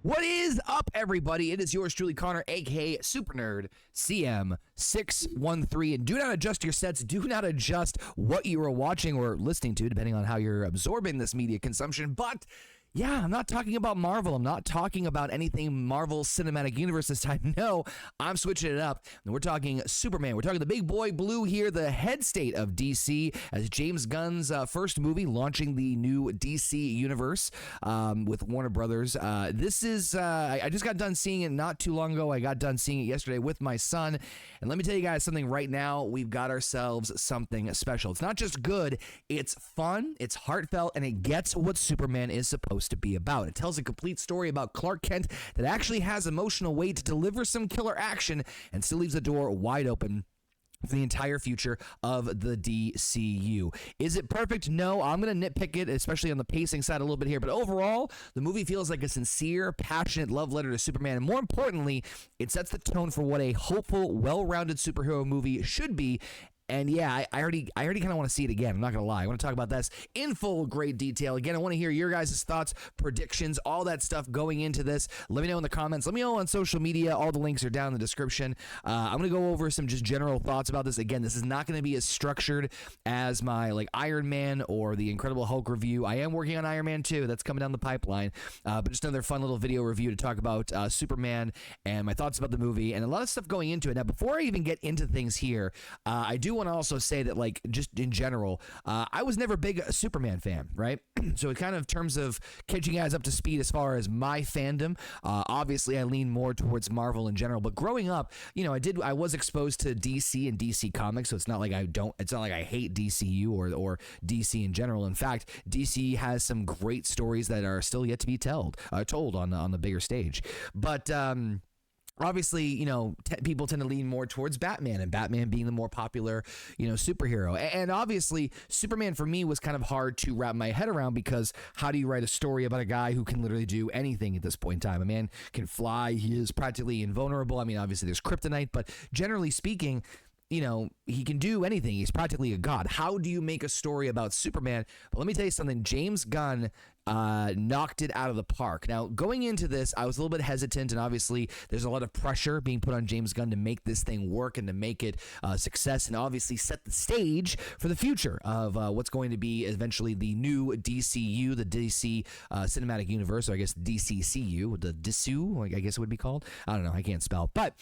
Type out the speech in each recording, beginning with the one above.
What is up, everybody? It is yours truly, Connor, aka Super Nerd CM613. And do not adjust your sets. Do not adjust what you are watching or listening to, depending on how you're absorbing this media consumption. But yeah, I'm not talking about Marvel. I'm not talking about anything Marvel Cinematic Universe this time. No, I'm switching it up. And we're talking Superman. We're talking the big boy blue here, the head state of DC, as James Gunn's first movie launching the new DC universe with Warner Brothers. This is, I just got done seeing it not too long ago. I got done seeing it yesterday with my son. And let me tell you guys something right now. We've got ourselves something special. It's not just good, it's fun, it's heartfelt, and it gets what Superman is supposed to be about. It tells a complete story about Clark Kent that actually has emotional weight to deliver some killer action and still leaves the door wide open for the entire future of the DCU. Is it perfect? No. I'm going to nitpick it, especially on the pacing side a little bit here. But overall, the movie feels like a sincere, passionate love letter to Superman. And more importantly, it sets the tone for what a hopeful, well-rounded superhero movie should be. And yeah, I already kind of want to see it again. I'm not going to lie. I want to talk about this in full, great detail. Again, I want to hear your guys' thoughts, predictions, all that stuff going into this. Let me know in the comments. Let me know on social media. All the links are down in the description. I'm going to go over some just general thoughts about this. Again, this is not going to be as structured as my Iron Man or the Incredible Hulk review. I am working on Iron Man 2. That's coming down the pipeline. But just another fun little video review to talk about Superman and my thoughts about the movie and a lot of stuff going into it. Now, before I even get into things here, I do want to also say that, just in general, I was never big a Superman fan, right? So it kind of, in terms of catching you guys up to speed as far as my fandom, obviously I lean more towards Marvel in general. But growing up, I was exposed to DC and DC Comics, so it's not like I hate DCU or DC in general. In fact, DC has some great stories that are still yet to be told on the bigger stage. But obviously, people tend to lean more towards Batman, and Batman being the more popular, superhero. And obviously, Superman for me was kind of hard to wrap my head around, because how do you write a story about a guy who can literally do anything at this point in time? A man can fly. He is practically invulnerable. I mean, obviously there's kryptonite, but generally speaking, he can do anything. He's practically a god. How do you make a story about Superman? But let me tell you something. James Gunn knocked it out of the park. Now, going into this, I was a little bit hesitant, and obviously there's a lot of pressure being put on James Gunn to make this thing work and to make it a success, and obviously set the stage for the future of what's going to be eventually the new DCU, the DC Cinematic Universe, or I guess DCCU, the DCU, I guess it would be called. I don't know. I can't spell. But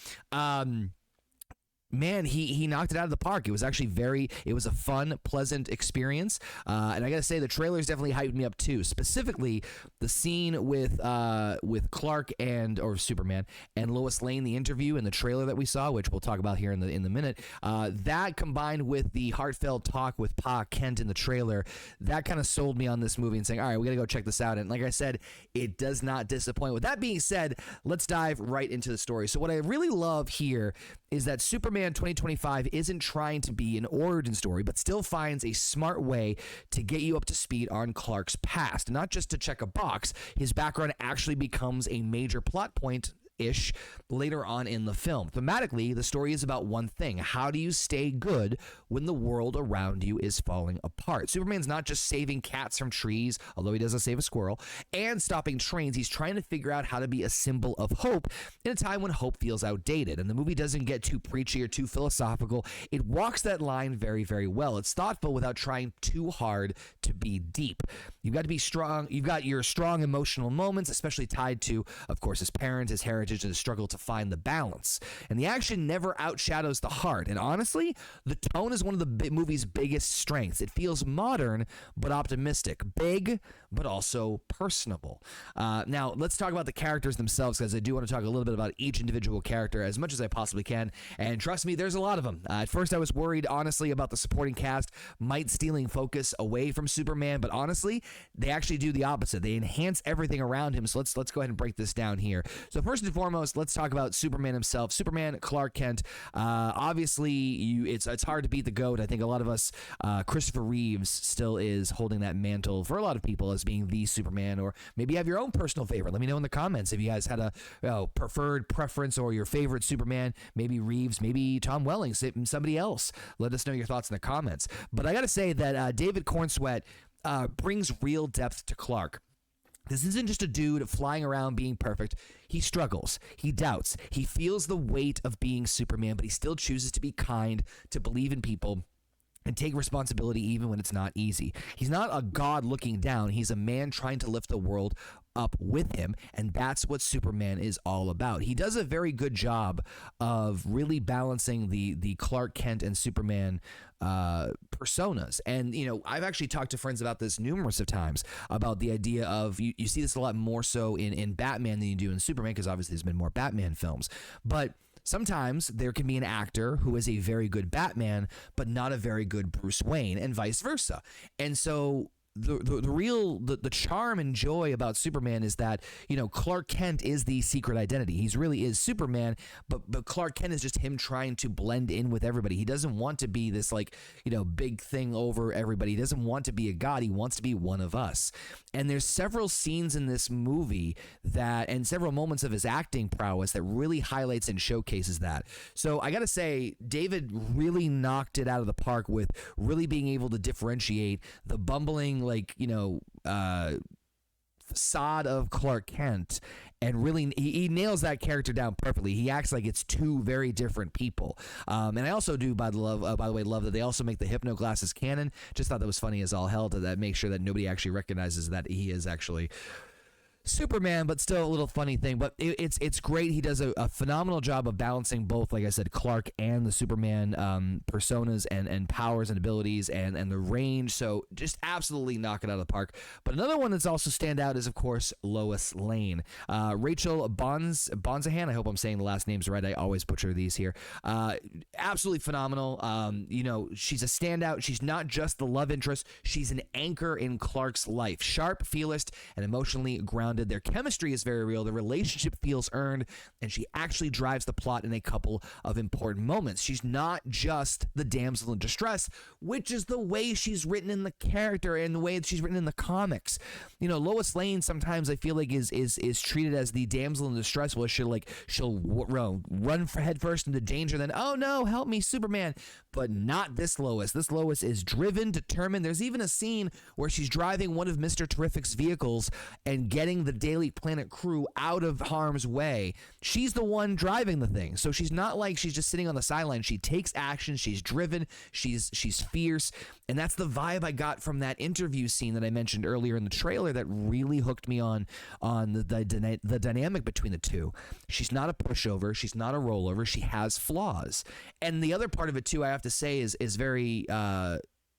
man, he knocked it out of the park. It was actually it was a fun, pleasant experience. And I got to say, the trailers definitely hyped me up too. Specifically, the scene with Clark or Superman and Lois Lane, the interview and the trailer that we saw, which we'll talk about here in the minute. That combined with the heartfelt talk with Pa Kent in the trailer, that kind of sold me on this movie and saying, all right, we got to go check this out. And like I said, it does not disappoint. With that being said, let's dive right into the story. So what I really love here is that Superman 2025 isn't trying to be an origin story, but still finds a smart way to get you up to speed on Clark's past. Not just to check a box, his background actually becomes a major plot point later on in the film. Thematically, the story is about one thing: how do you stay good when the world around you is falling apart? Superman's not just saving cats from trees, although he doesn't save a squirrel, and stopping trains. He's trying to figure out how to be a symbol of hope in a time when hope feels outdated. And the movie doesn't get too preachy or too philosophical. It walks that line very, very well. It's thoughtful without trying too hard to be deep. You've got to be strong. You've got your strong emotional moments, especially tied to, of course, his parents, his heritage, and the struggle to find the balance. And the action never outshadows the heart. And honestly, the tone is one of the movie's biggest strengths. It feels modern, but optimistic. Big, but also personable. Now, let's talk about the characters themselves, because I do want to talk a little bit about each individual character as much as I possibly can. And trust me, there's a lot of them. At first, I was worried, honestly, about the supporting cast might stealing focus away from Superman, but honestly, they actually do the opposite. They enhance everything around him. So let's go ahead and break this down here. So first and foremost, let's talk about Superman himself. Superman, Clark Kent. Obviously, it's hard to beat the GOAT. I think a lot of us, Christopher Reeves still is holding that mantle for a lot of people as being the Superman, or maybe you have your own personal favorite. Let me know in the comments if you guys had a preferred preference or your favorite Superman. Maybe Reeves, maybe Tom Welling, somebody else. Let us know your thoughts in the comments. But I got to say that David Cornsweet brings real depth to Clark. This isn't just a dude flying around being perfect. He struggles. He doubts. He feels the weight of being Superman, but he still chooses to be kind, to believe in people, and take responsibility even when it's not easy. He's not a god looking down. He's a man trying to lift the world up with him, and that's what Superman is all about. He does a very good job of really balancing the Clark Kent and Superman personas. And, you know, I've actually talked to friends about this numerous of times, about the idea of, you see this a lot more so in Batman than you do in Superman, because obviously there's been more Batman films. But sometimes there can be an actor who is a very good Batman, but not a very good Bruce Wayne, and vice versa. And so the charm and joy about Superman is that, you know, Clark Kent is the secret identity. He really is Superman, but Clark Kent is just him trying to blend in with everybody. He doesn't want to be this, like, you know, big thing over everybody. He doesn't want to be a god. He wants to be one of us. And there's several scenes in this movie and several moments of his acting prowess that really highlights and showcases that. So I got to say, David really knocked it out of the park with really being able to differentiate the bumbling, like, you know, facade of Clark Kent, and really he nails that character down perfectly. He acts like it's two very different people. And I also do, by the way, love that they also make the Hypno glasses canon. Just thought that was funny as all hell, to that make sure that nobody actually recognizes that he is actually Superman, but still a little funny thing. But it's great. He does a phenomenal job of balancing both, like I said, Clark and the Superman personas and powers and abilities and the range. So just absolutely knock it out of the park. But another one that's also stand out is, of course, Lois Lane. Rachel Bonzahan. I hope I'm saying the last names right. I always butcher these here. Absolutely phenomenal. You know, she's a standout. She's not just the love interest. She's an anchor in Clark's life. Sharp, fearless, and emotionally grounded. Their chemistry is very real. The relationship feels earned, and she actually drives the plot in a couple of important moments. She's not just the damsel in distress, which is the way she's written in the character and the way that she's written in the comics. You know, Lois Lane sometimes I feel like is treated as the damsel in distress, where she'll run headfirst into danger, then, oh no, help me, Superman. But not this Lois. This Lois is driven, determined. There's even a scene where she's driving one of Mr. Terrific's vehicles and getting the Daily Planet crew out of harm's way. She's the one driving the thing. So she's not like she's just sitting on the sideline. She takes action. She's driven. She's fierce. And that's the vibe I got from that interview scene that I mentioned earlier in the trailer that really hooked me on the dynamic between the two. She's not a pushover. She's not a rollover. She has flaws. And the other part of it too, I have to say, is very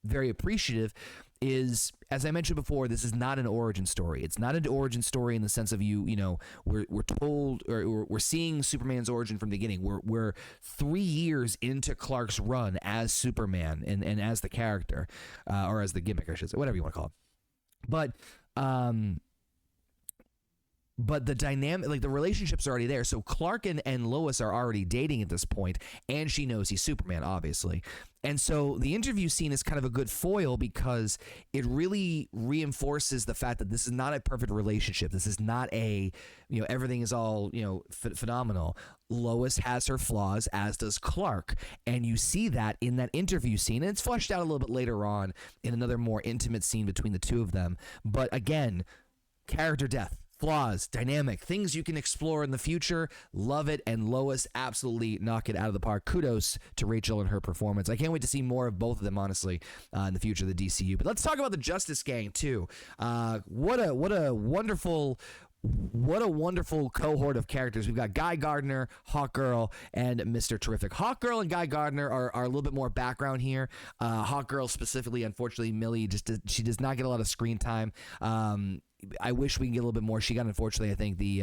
very appreciative, is, as I mentioned before, this is not an origin story. It's not an origin story in the sense of you know, we're told, or we're seeing Superman's origin from the beginning. We're 3 years into Clark's run as Superman and as the character, or as the gimmick, I should say, whatever you want to call it. But the dynamic, like the relationship's already there. So Clark and Lois are already dating at this point, and she knows he's Superman, obviously. And so the interview scene is kind of a good foil because it really reinforces the fact that this is not a perfect relationship. This is not a, you know, everything is all, you know, phenomenal. Lois has her flaws, as does Clark. And you see that in that interview scene. And it's fleshed out a little bit later on in another more intimate scene between the two of them. But again, character depth, flaws, dynamic, things you can explore in the future. Love it. And Lois absolutely knock it out of the park. Kudos to Rachel and her performance. I can't wait to see more of both of them, honestly, in the future of the DCU. But let's talk about the Justice Gang too. What a wonderful cohort of characters. We've got Guy Gardner, Hawkgirl, and Mr. Terrific. Hawkgirl and Guy Gardner are a little bit more background here. Hawkgirl specifically, unfortunately, Millie she does not get a lot of screen time. I wish we can get a little bit more. She got, unfortunately, I think the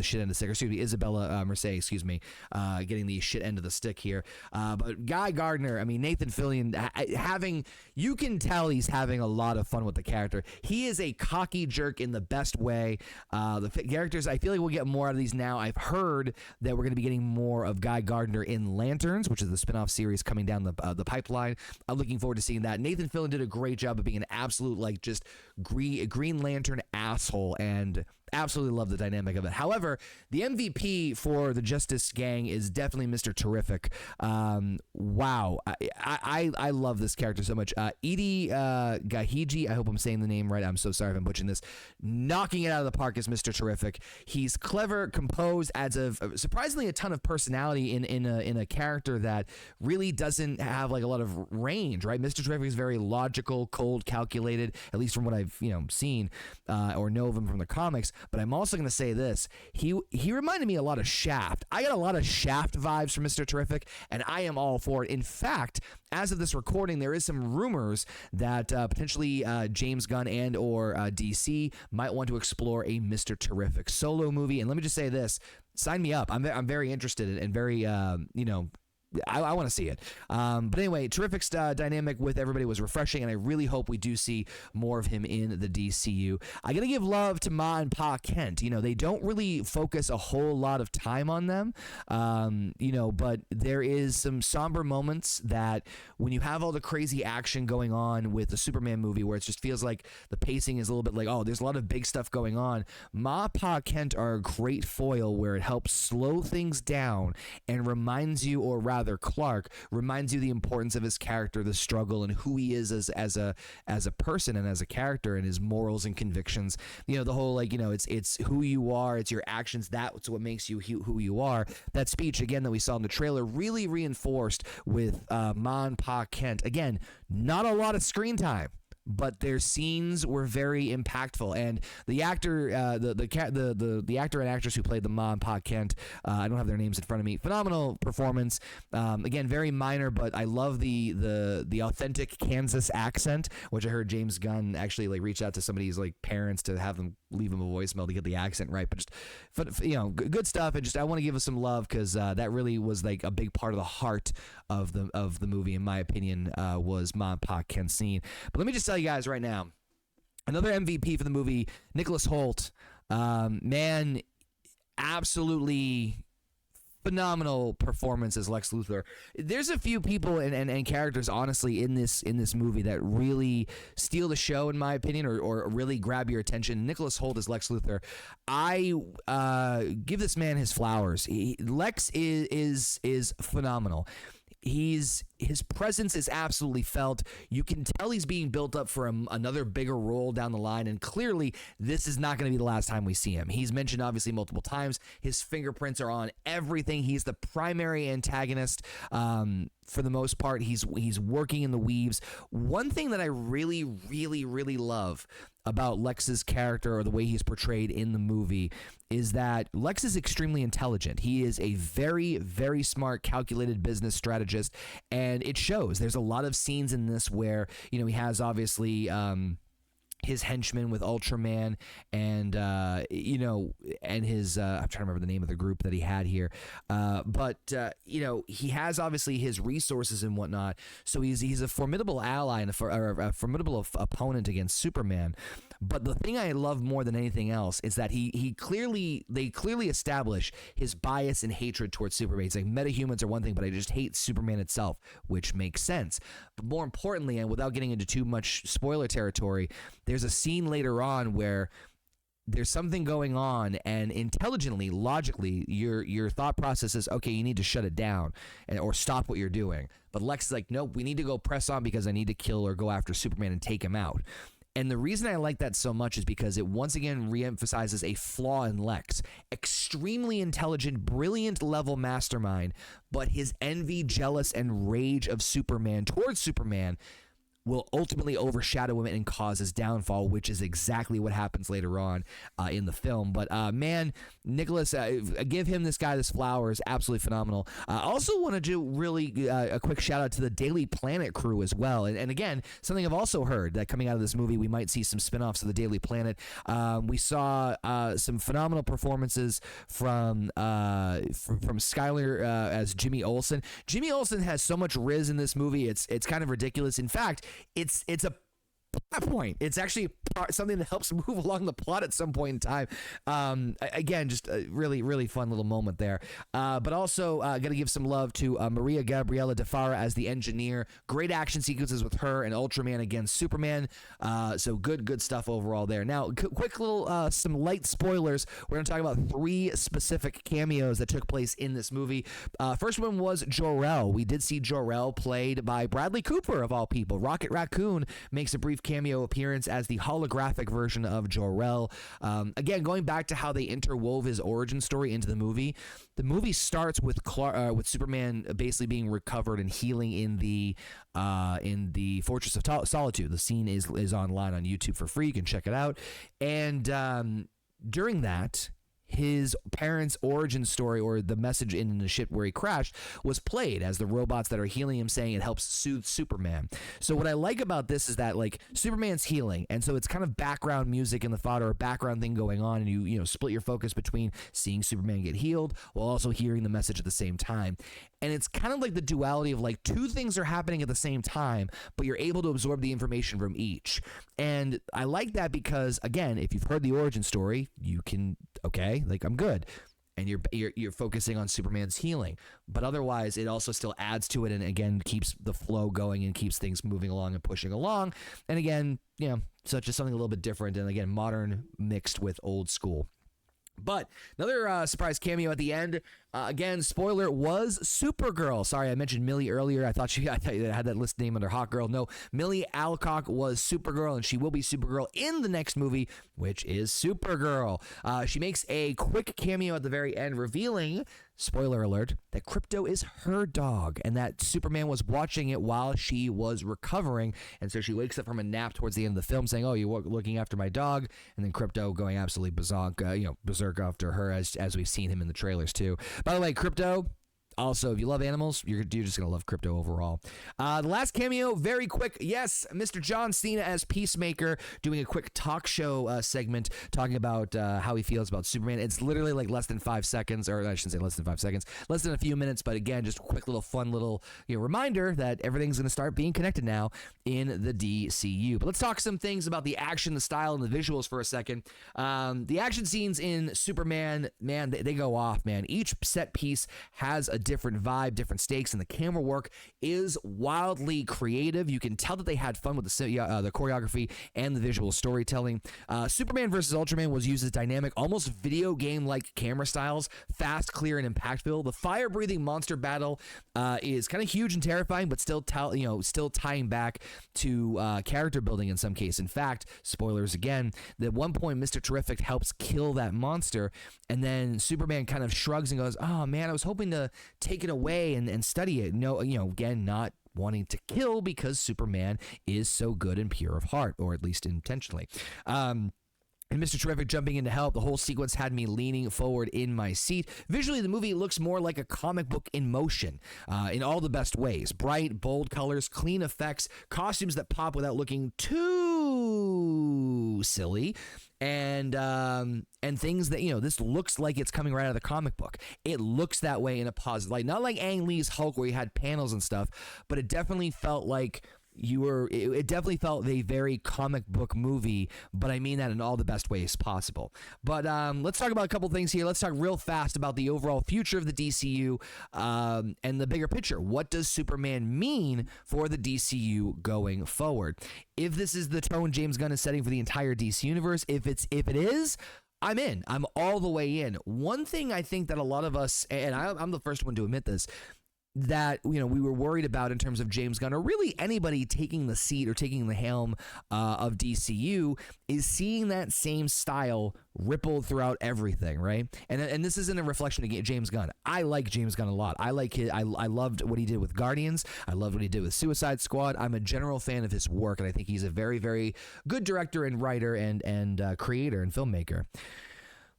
shit end of the stick. Excuse me, Isabella Merced, excuse me, getting the shit end of the stick here. But Guy Gardner, I mean, Nathan Fillion, you can tell he's having a lot of fun with the character. He is a cocky jerk in the best way. The characters, I feel like we'll get more out of these now. I've heard that we're going to be getting more of Guy Gardner in Lanterns, which is the spinoff series coming down the pipeline. I'm looking forward to seeing that. Nathan Fillion did a great job of being an absolute, like, just Green Lantern asshole, and absolutely love the dynamic of it. However, the MVP for the Justice Gang is definitely Mr. Terrific. Wow, I love this character so much. Edie Gahiji, I hope I'm saying the name right. I'm so sorry if I'm butchering this. Knocking it out of the park as Mr. Terrific. He's clever, composed, adds surprisingly a ton of personality in a character that really doesn't have like a lot of range, right? Mr. Terrific is very logical, cold, calculated, at least from what I've seen or know of him from the comics. But I'm also going to say this: he reminded me a lot of Shaft. I got a lot of Shaft vibes from Mr. Terrific, and I am all for it. In fact, as of this recording, there is some rumors that potentially James Gunn and or DC might want to explore a Mr. Terrific solo movie. And let me just say this: sign me up. I'm very interested and very I want to see it. But anyway, Terrific's dynamic with everybody was refreshing, and I really hope we do see more of him in the DCU. I got to give love to Ma and Pa Kent. They don't really focus a whole lot of time on them, but there is some somber moments that when you have all the crazy action going on with the Superman movie where it just feels like the pacing is a little bit like, oh, there's a lot of big stuff going on. Ma, Pa Kent are a great foil where it helps slow things down and reminds you, or rather Clark reminds you the importance of his character, the struggle, and who he is as a person and as a character, and his morals and convictions. The whole it's who you are, it's your actions, that's what makes you who you are. That speech again that we saw in the trailer really reinforced with Ma and Pa Kent. Again, not a lot of screen time, but their scenes were very impactful, and the actor, the actor and actress who played the Ma and Pa Kent, I don't have their names in front of me. Phenomenal performance. Again, very minor, but I love the authentic Kansas accent, which I heard James Gunn actually reach out to somebody's parents to have them leave him a voicemail to get the accent right. But just good stuff, and just I want to give us some love because that really was a big part of the heart of the movie, in my opinion, was Ma and Pa Kent's scene. But let me just tell you guys right now, another MVP for the movie, Nicholas Hoult. Man, absolutely phenomenal performance as Lex Luthor. There's a few people and characters, honestly, in this movie that really steal the show, in my opinion, or really grab your attention. Nicholas Hoult as Lex Luthor. I give this man his flowers. Lex is phenomenal. His presence is absolutely felt. You can tell he's being built up for another bigger role down the line, and clearly this is not going to be the last time we see him. He's mentioned obviously multiple times. His fingerprints are on everything. He's the primary antagonist. For the most part, he's working in the weaves. One thing that I really, really, really love about Lex's character, or the way he's portrayed in the movie, is that Lex is extremely intelligent. He is a very, very smart, calculated business strategist, and it shows. There's a lot of scenes in this where he has obviously his henchman with Ultraman, and and his I'm trying to remember the name of the group that he had here, but he has obviously his resources and whatnot, so he's a formidable ally and a formidable opponent against Superman. But the thing I love more than anything else is that they clearly establish his bias and hatred towards Superman. He's like, metahumans are one thing, but I just hate Superman itself, which makes sense. But more importantly, and without getting into too much spoiler territory, there's a scene later on where there's something going on, and intelligently, logically, your thought process is, okay, you need to shut it down or stop what you're doing. But Lex is like, nope, we need to go press on because I need to kill or go after Superman and take him out. And the reason I like that so much is because it once again reemphasizes a flaw in Lex. Extremely intelligent, brilliant level mastermind, but his envy, jealous, and rage of Superman towards Superman will ultimately overshadow him and cause his downfall, which is exactly what happens later on in the film. But man, Nicholas, give him this flowers, absolutely phenomenal. I also want to do really a quick shout out to the Daily Planet crew as well. And again, something I've also heard that coming out of this movie, we might see some spinoffs of the Daily Planet. We saw some phenomenal performances from Skyler as Jimmy Olsen. Jimmy Olsen has so much riz in this movie. It's kind of ridiculous. In fact, it's a plot point. It's actually something that helps move along the plot at some point in time. Again, just a really, really fun little moment there. But also, got to give some love to Maria Gabriela De Fara as the engineer. Great action sequences with her and Ultraman against Superman. So good stuff overall there. Now, quick little, some light spoilers. We're going to talk about 3 specific cameos that took place in this movie. First one was Jor-El. We did see Jor-El played by Bradley Cooper, of all people. Rocket Raccoon makes a brief cameo appearance as the holographic version of Jor-El. Again, going back to how they interwove his origin story into the movie starts with with Superman basically being recovered and healing in the Fortress of Solitude. The scene is online on YouTube for free. You can check it out. And during that, his parents' origin story, or the message in the ship where he crashed, was played as the robots that are healing him, saying it helps soothe Superman. So what I like about this is that, like, Superman's healing, and so it's kind of background music in the fodder, or background thing going on, and you split your focus between seeing Superman get healed while also hearing the message at the same time. And it's kind of like the duality of, like, 2 things are happening at the same time, but you're able to absorb the information from each. And I like that because, again, if you've heard the origin story, you can, okay, like, I'm good. And you're focusing on Superman's healing. But otherwise, it also still adds to it and, again, keeps the flow going and keeps things moving along and pushing along. And, again, so it's just something a little bit different. And, again, modern mixed with old school. But another surprise cameo at the end. Again, spoiler, was Supergirl. Sorry, I mentioned Millie earlier. I thought I had that list name under Hawkgirl. No, Millie Alcock was Supergirl, and she will be Supergirl in the next movie, which is Supergirl. She makes a quick cameo at the very end, revealing, spoiler alert, that Krypto is her dog, and that Superman was watching it while she was recovering. And so she wakes up from a nap towards the end of the film, saying, "Oh, you're looking after my dog," and then Krypto going absolutely berserk after her, as we've seen him in the trailers too. By the way, Krypto, also, if you love animals, you're just going to love Krypto overall. The last cameo, very quick. Yes, Mr. John Cena as Peacemaker, doing a quick talk show segment, talking about how he feels about Superman. It's literally like less than 5 seconds, or I shouldn't say less than 5 seconds, less than a few minutes. But again, just a quick little fun little reminder that everything's going to start being connected now in the DCU. But let's talk some things about the action, the style, and the visuals for a second. The action scenes in Superman, man, they go off, man. Each set piece has a different vibe, different stakes, and the camera work is wildly creative. You can tell that they had fun with the choreography and the visual storytelling. Superman vs. Ultraman was used as dynamic, almost video game-like camera styles, fast, clear, and impactful. The fire-breathing monster battle is kind of huge and terrifying, but still tying back to character building in some case. In fact, spoilers again, at one point Mr. Terrific helps kill that monster, and then Superman kind of shrugs and goes, "Oh man, I was hoping to take it away and study it." No, again, not wanting to kill because Superman is so good and pure of heart, or at least intentionally. And Mr. Terrific jumping in to help. The whole sequence had me leaning forward in my seat. Visually, the movie looks more like a comic book in motion, in all the best ways. Bright, bold colors, clean effects, costumes that pop without looking too silly, and things that, this looks like it's coming right out of the comic book. It looks that way in a positive light. Not like Ang Lee's Hulk where you had panels and stuff, but it definitely felt like it definitely felt a very comic book movie, but I mean that in all the best ways possible. But let's talk about a couple things here. Let's talk real fast about the overall future of the DCU and the bigger picture. What does Superman mean for the DCU going forward? If this is the tone James Gunn is setting for the entire DC universe, if it is, I'm in. I'm all the way in. One thing I think that a lot of us, and I'm the first one to admit this, that we were worried about in terms of James Gunn, or really anybody taking the seat or taking the helm of DCU, is seeing that same style rippled throughout everything, right? And this isn't a reflection of James Gunn. I like James Gunn a lot. I loved what he did with Guardians. I loved what he did with Suicide Squad. I'm a general fan of his work, and I think he's a very, very good director and writer and creator and filmmaker.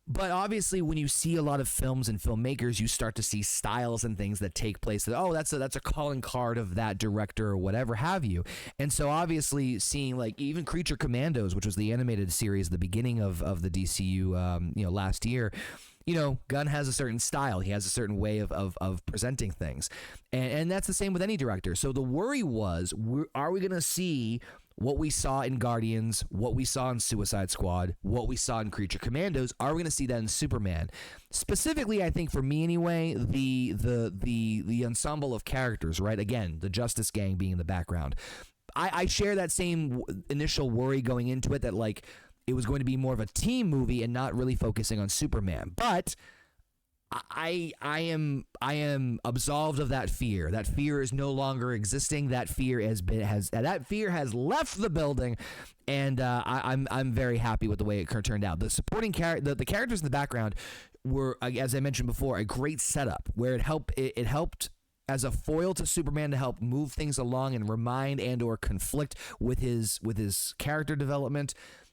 But obviously, when you see a lot of films and filmmakers, you start to see styles and things that take place that, that's a calling card of that director or whatever have you. And so obviously seeing like even Creature Commandos, which was the animated series at the beginning of the DCU, last year, Gunn has a certain style. He has a certain way of presenting things. And that's the same with any director. So the worry was, are we going to see what we saw in Guardians, what we saw in Suicide Squad, what we saw in Creature Commandos, are we going to see that in Superman? Specifically, I think for me anyway, the ensemble of characters, right? Again, the Justice Gang being in the background. I share that same initial worry going into it that like it was going to be more of a team movie and not really focusing on Superman. But I am absolved of that fear. That fear is no longer existing. That fear has left the building, and I'm very happy with the way it turned out. The supporting the characters in the background were, as I mentioned before, a great setup where it helped as a foil to Superman to help move things along and remind and or conflict with his character development,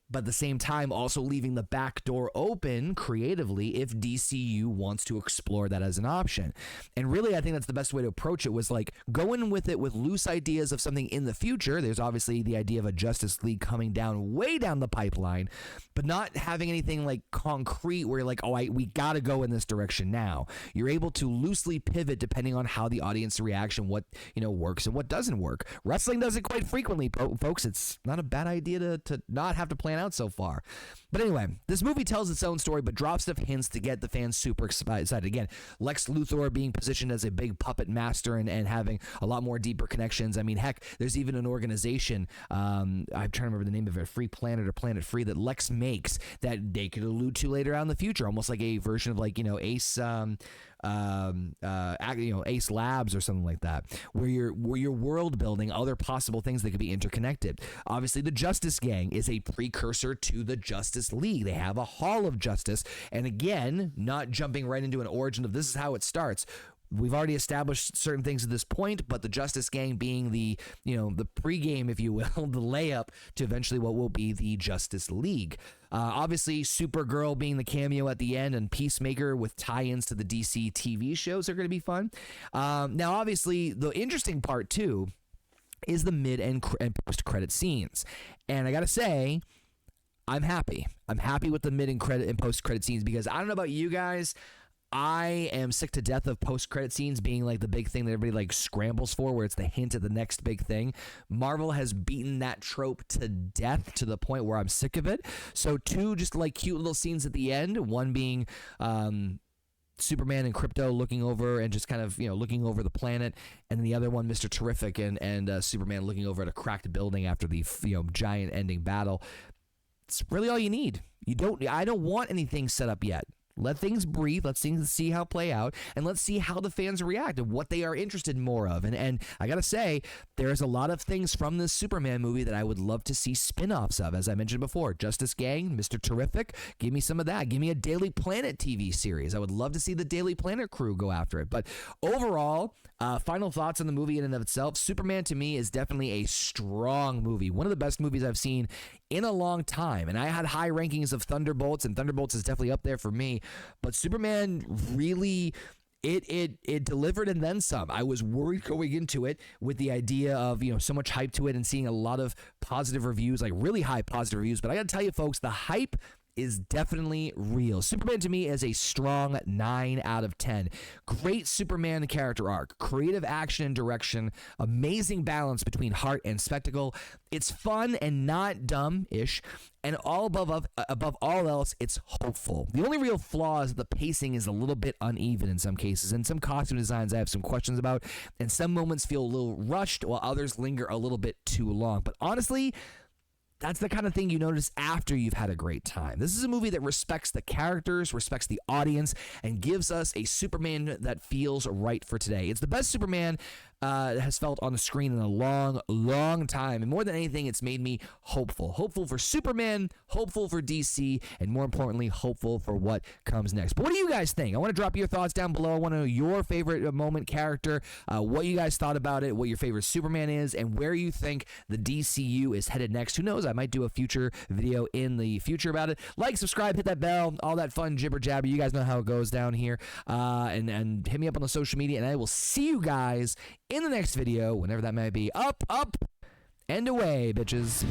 but at the same time also leaving the back door open creatively if DCU wants to explore that as an option. And really, I think that's the best way to approach it, was like going with it with loose ideas of something in the future. There's obviously the idea of a Justice League coming down way down the pipeline, but not having anything like concrete where you're like, oh, we got to go in this direction now. You're able to loosely pivot depending on how the audience reaction, what works and what doesn't work. Wrestling does it quite frequently, folks. It's not a bad idea to not have to plan out so far. But anyway, this movie tells its own story, but drops enough hints to get the fans super excited. Again, Lex Luthor being positioned as a big puppet master and having a lot more deeper connections. I mean, heck, there's even an organization, I'm trying to remember the name of it, Free Planet or Planet Free, that Lex makes that they could allude to later on in the future, almost like a version of like, Ace Ace Labs or something like that, where you're world building other possible things that could be interconnected. Obviously, the Justice Gang is a precursor to the Justice League. They have a Hall of Justice, and again, not jumping right into an origin of this is how it starts. We've already established certain things at this point, but the Justice Gang being the pregame, if you will, the layup to eventually what will be the Justice League. Obviously, Supergirl being the cameo at the end, and Peacemaker with tie-ins to the DC TV shows are going to be fun. Now, obviously, the interesting part, too, is the mid and post-credit scenes. And I got to say, I'm happy. I'm happy with the mid and post-credit scenes, because I don't know about you guys, I am sick to death of post-credit scenes being like the big thing that everybody like scrambles for, where it's the hint of the next big thing. Marvel has beaten that trope to death to the point where I'm sick of it. So two just like cute little scenes at the end, one being Superman and Krypto looking over and just kind of, looking over the planet, and then the other one, Mr. Terrific and Superman looking over at a cracked building after the giant ending battle. It's really all you need. I don't want anything set up yet. Let things breathe. Let's see how it play out, and let's see how the fans react and what they are interested in more of. And I gotta say, there's a lot of things from this Superman movie that I would love to see spin-offs of. As I mentioned before, Justice Gang, Mr. Terrific, give me some of that. Give me a Daily Planet TV series. I would love to see the Daily Planet crew go after it. But overall, final thoughts on the movie in and of itself. Superman to me is definitely a strong movie. One of the best movies I've seen in a long time. And I had high rankings of Thunderbolts, and Thunderbolts is definitely up there for me. But Superman really, it delivered and then some. I was worried going into it with the idea of, so much hype to it and seeing a lot of positive reviews, like really high positive reviews. But I got to tell you, folks, the hype is definitely real. Superman to me is a strong 9 out of 10. Great Superman character arc, creative action and direction, amazing balance between heart and spectacle. It's fun and not dumb-ish, and above all else, it's hopeful. The only real flaw is the pacing is a little bit uneven in some cases, and some costume designs I have some questions about, and some moments feel a little rushed while others linger a little bit too long. But honestly, that's the kind of thing you notice after you've had a great time. This is a movie that respects the characters, respects the audience, and gives us a Superman that feels right for today. It's the best Superman has felt on the screen in a long, long time. And more than anything, it's made me hopeful. Hopeful for Superman, hopeful for DC, and more importantly, hopeful for what comes next. But what do you guys think? I want to drop your thoughts down below. I want to know your favorite moment character, what you guys thought about it, what your favorite Superman is, and where you think the DCU is headed next. Who knows? I might do a future video in the future about it. Like, subscribe, hit that bell, all that fun jibber jabber. You guys know how it goes down here. And hit me up on the social media, and I will see you guys in the next video, whenever that may be. Up, and away, bitches.